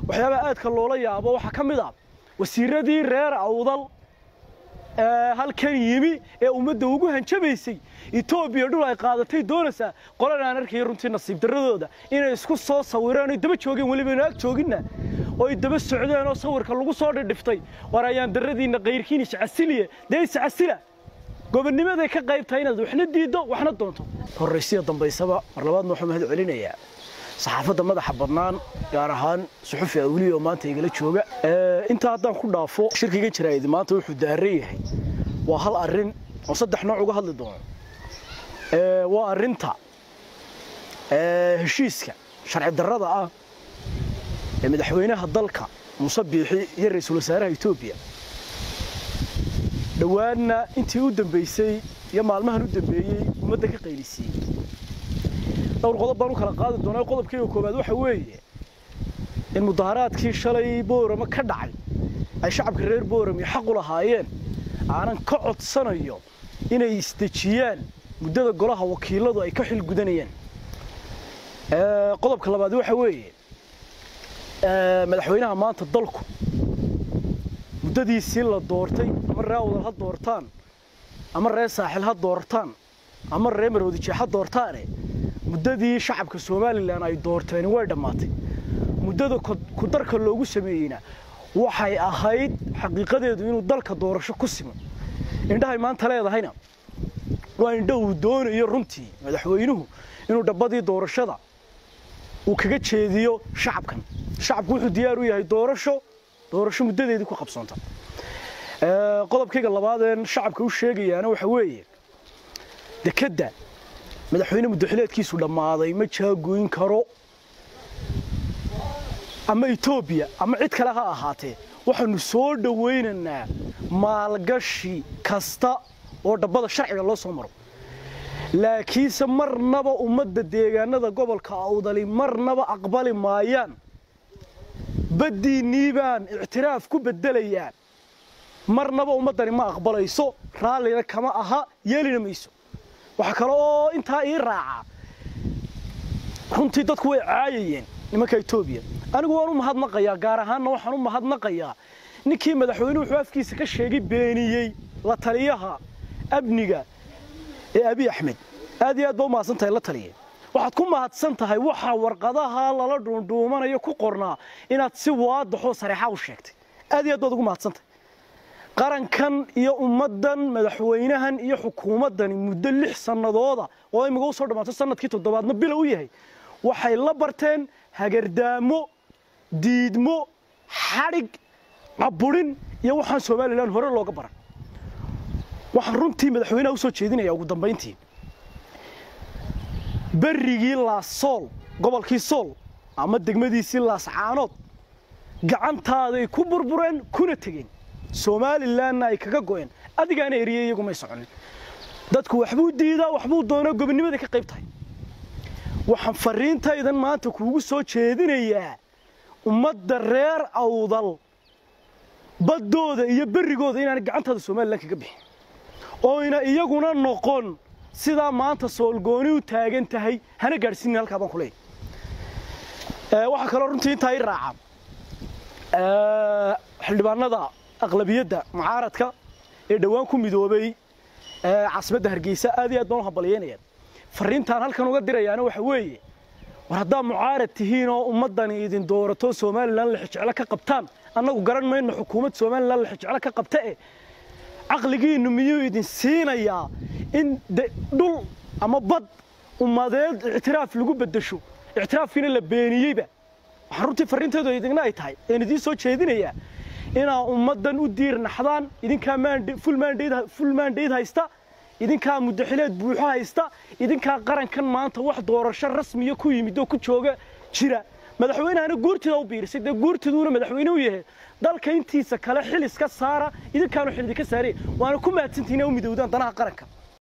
waxyaaba aadka loola yaabo waxa kamid ah wasiiradii reer awdal halkan yimi ee ummadda ugu hanjabaysay Itoobiya dhul ay qaadatay doonaysa qolan aan arkay runtii nasiib daradooda inay isku soo sawiraan oo daba joogeen waliba inaag joogina oo ay daba socdeen oo sawirka lagu soo dhidhiftay war ayaan daradiina qeyrkiin iscasiliye deys casila gobonimada ka qaybtay inaad waxna diido waxna doonto horeysiyo dambaysaba mar labaad waxaan mahad celinayaa saxaafadda madaxa badnaan gaar ahaan suxufi awliyo oo maanta igala jooga inta haddaan ku dhaafo shirkiga jiraayid maanta wuxuu daaray yahay waa hal arin oo saddex nooc uga hadli doono waa arinta heshiiska sharci darrada ah ee madaxweynaha dalka Muuse Biixi iyo ra'iisul wasaaraha Itoobiya dhawaana intii u dambeysay iyo maalmahan u dambeeyay ummadda ka qaylisay dhowr qodob baan u kala qaadi doonaa qodobkii koobaad waxa weeye in mudaharaadkii shalay Boorama ka dhacay ay shacabka reer Boorama xaq u lahaayeen aanan ka codsanayo inay isdejiyaan muddada golaha wakiiladu ay ka xil gudanayeen qodobka labaad waxa weeye madaxweynaha maanta dalku muddadiisii la doortay ama raawada ha doortaan ama reer saaxil ha doortaan ama reer Maroodijeex ha doortaan muddadii shacabka Soomaaliland ay doorteen way dhamaatay muddada ku darka loogu sameeyayna waxay ahayd xaqiiqadeedu inuu dalka doorasho ku simo indhahay maanta leedahayna waa indho uu doonayo runtii madaxweynuhu inuu dhabadii doorashada uu kaga jeediyo shacabkan shacabku wuxuu diyaar u yahay doorasho muddadeedii ku qabsoonta qodobkayga labaad ee shacabka u sheegayana waxa weeye dekada madaxweyne muddaxileedkiisu dhamaaday ma jaagoyn karo ama Itoobiya ama cid kale ha ahaatee waxaanu soo dhaweynaynaa maalgashi kasta oo dhabada sharciga loo soo maro laakiinse marnaba ummadda deegaanada gobolka Awdal marnaba aqbali maayaan baddiinibaan i'tiraaf ku bedelayaan marnaba ummadani ma aqbalayso raalina kama aha yeelina mayso waxa kale oo inta ay raaca runtii dadku way caayayeen nimanka Itoobiya anigu waan u mahadnaqayaa gaar ahaan waxaan u mahadnaqayaa ninkii madaxweynuhu afkiisa ka sheegay beeniyay la taliyaha abniga ee Abiy Ahmed aad iyo aad baa u mahadsantahay la taliyay waxaad ku mahadsan tahay waxa warqadaha lala dhuundhuumanayo ku qornaa inaad si waadax oo sareexa u sheegtay aad iyo aad baad ugu mahadsantahay qarankan iyo ummadan madaxweynahan iyo xukuumadan muddo 6 sanadooda oo imiga soo dhamaatay sanadkii 7aadna bilow yahay waxay la barteen hagardaamo diidmo xarig caburin iyo waxaan Soomaaliland hore looga baran waxaan runtii madaxweynaha u soo jeedinaya ugu dambeyntii barrigii la Sool gobolkii Sool ama degmadiisii Laascaanood gacantaada ay ku burbureen kuna tageen Soomaaliland ay kaga go'een adigaana eriyay iyagu ma soconin dadku waxbuu diidaa waxbuu doona gobonimada ka qayb tahay waxaan fariintaydan maanta kuugu soo jeedinayaa ummadda reer Awdal badooda iyo barrigooda inaan gacantaada Soomaaliland kaga bixin oo ina iyaguna noqon sida maanta soolgooni u taagan tahay hana gaarsiin halka baan ku leeyahay waxa kale runtii inta ay raacaan xildhibaanada aqlabiyadda mucaaradka ee dhawaan ku midoobay caasimadda Hargeysa aad iyo aad baan u hambalyeynaya fariintan halkan uga dirayaana waxa weeye war hadaa mucaarad tihiin oo ummadani idin doorato Soomaaliland la xijecla ka qabtaan annagu garan mayno xukuumad Soomaaliland la xijecla ka qabta aqligiinu miyuu idin siinayaa in dhul ama bad ummadeed i'tiraaf lagu bedesho i'tiraafkiina la beeniyayba waxaan runtii fariinteedu idinna ay tahay in idin soo jeedinaya ina ummadan u diirnaxdaan idinka full mandate haysta idinka muddaxileed buuxa haysta idinka qarankan maanta wax doorasho rasmi ah ku yimid oo ku jooga jira madaxweynaha guurtida u biirsay guurtiduuna madaxweynuhu yahay dalka intiisa kale xil iska saara idinkaanu xil idinka saarey waana ku mahadsantihiin oo midowdaan danaha qaranka